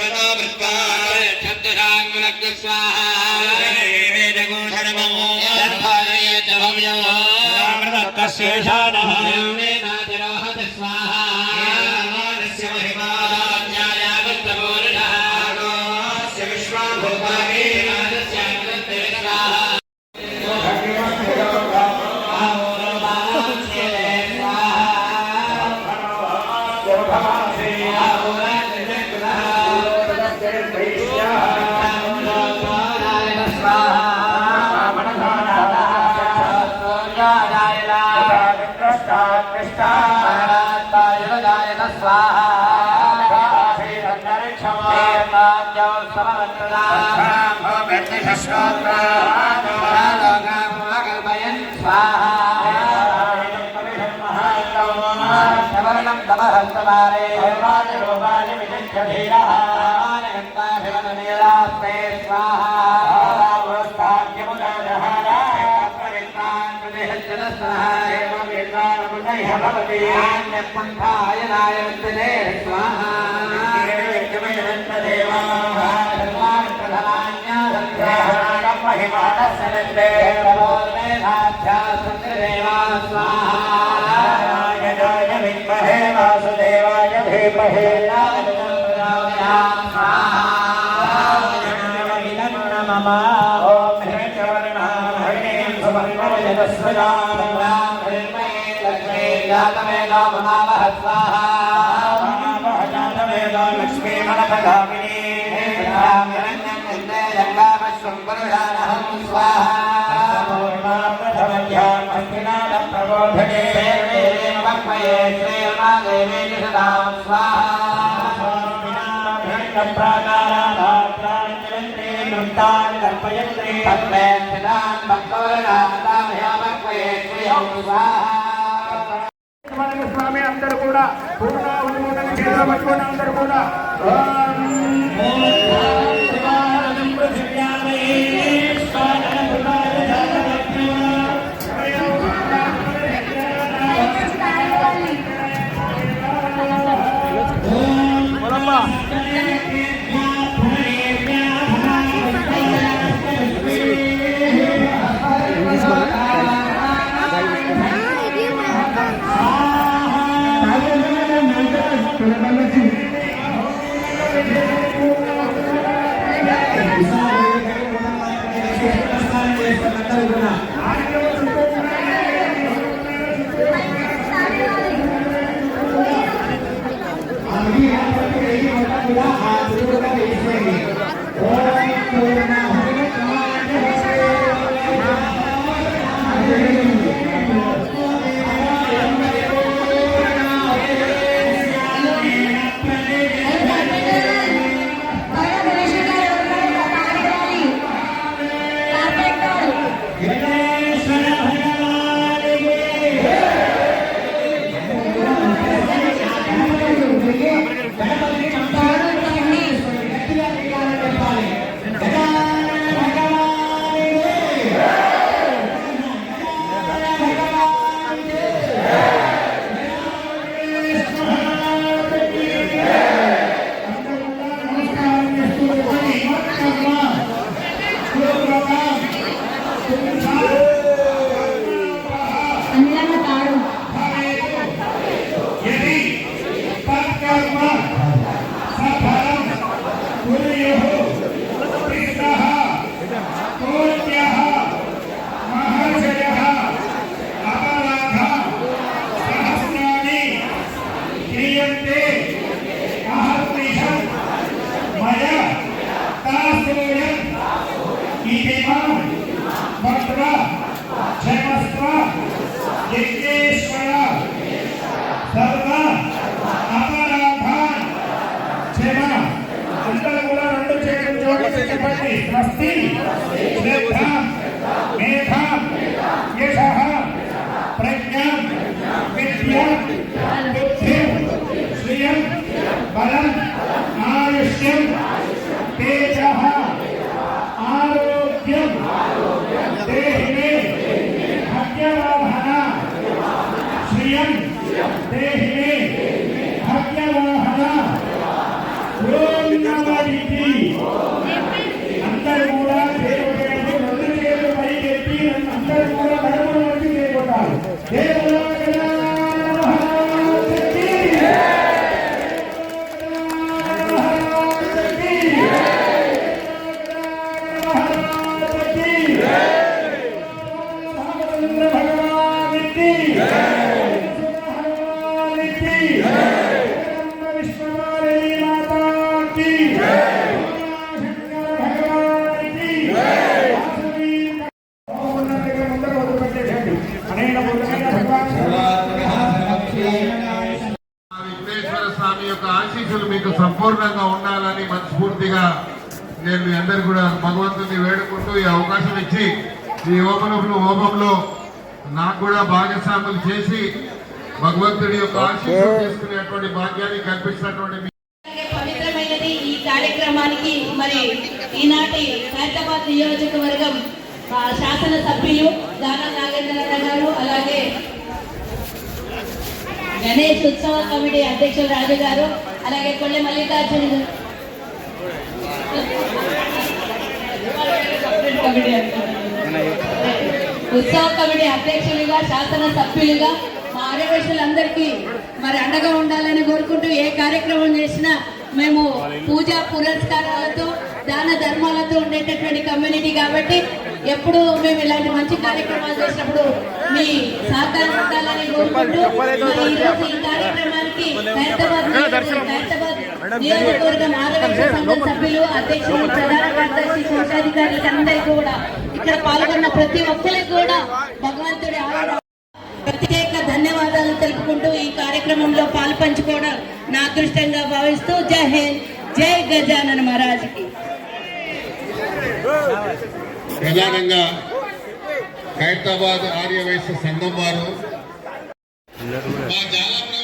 विश्वतो वृत्वा शब्दशाङ्गुलग् स्वाहा वेदगो धर्मो धर्मानये च भव्यो रामदत्तशेषानः वेदातिरोहत स्वाहा रामानस्य महिमाज्ञायागतपूर्णः रामस्य विश्वाभूतानि राजस्य अग्रते स्वाहा वासुदेवाय धीमहि नमः ओम हिरण्यवर्णाभरणीं सुवर्णरजतस्वजां लक्ष्मी जातवेदो महावः स्वाहा महावः जातवेदो लक्ष्मी मनपगामिनी हिरण्यं वन्दे जङ्गामश्वं पुरुषानहं स्वाहा पूर्णाप्रथमध्यां हस्तिनादप्रबोधने वक्मये श्रीर्मादेवी सदां स्वाहा प्राकारान् कल्पयन्ते तन्मे स्थितान् भक्तवर्णादामह्यमक्वये श्रियं स्वाहा स्वामी अंदर కూడా పూర్ణాహుతిని చేతులు పట్టుకొని అందరూ కూడా देहि मे भाग्यवाहना ओम नमः విఘ్నేశ్వర స్వామి యొక్క ఆశీస్సులు మీకు సంపూర్ణంగా ఉండాలని మనస్ఫూర్తిగా నేను మీ అందరు కూడా భగవంతుని వేడుకుంటూ ఈ అవకాశం ఇచ్చి ఈ హోమంలో నాకు కూడా భాగస్వాములు చేసి భగవంతుడి యొక్క ఆశీస్సులు తీసుకునేటువంటి భాగ్యాన్ని కల్పించినటువంటి పవిత్రమైనది ఈ కార్యక్రమానికి మరి ఈనాటి హైదరాబాద్ నియోజకవర్గం శాసన సభ్యులు దానా నాగేంద్ర గారు, అలాగే గణేష్ ఉత్సవ కమిటీ అధ్యక్షులు రాజు గారు, అలాగే కొల్లి మల్లికార్జున ఉత్సవ కమిటీ అధ్యక్షులుగా, శాసన సభ్యులుగా మా ఆర్యవేశులందరికీ మరి అండగా ఉండాలని కోరుకుంటూ ఏ కార్యక్రమం చేసినా మేము పూజా పురస్కారాలతో దాన ధర్మాలతో ఉండేటటువంటి కమ్యూనిటీ కాబట్టి ఎప్పుడు మేము ఇలాంటి మంచి కార్యక్రమాలు చేసినప్పుడు మీ సహకారం ఉండాలని కోరుకుంటూ ఈరోజు ఈ కార్యక్రమానికి హైదరాబాద్ నియోజకవర్గం ఆర్యవేశ సంఘం సభ్యులు, అధ్యక్షులు, ప్రధాన కార్యదర్శి, కోశాధికారులకు అందరికీ కూడా ఇక్కడ పాల్గొన్న ప్రతి ఒక్కరికి కూడా భగవంతుడి ప్రత్యేక ధన్యవాదాలు తెలుపుకుంటూ ఈ కార్యక్రమంలో పాలు పంచుకోవడం నా అదృష్టంగా భావిస్తూ జై హింద్, జై గజానన మహారాజ్కి. ప్రధానంగా హైదరాబాద్ ఆర్యవైశ్య సంఘం వారు మా జాలప్రగతి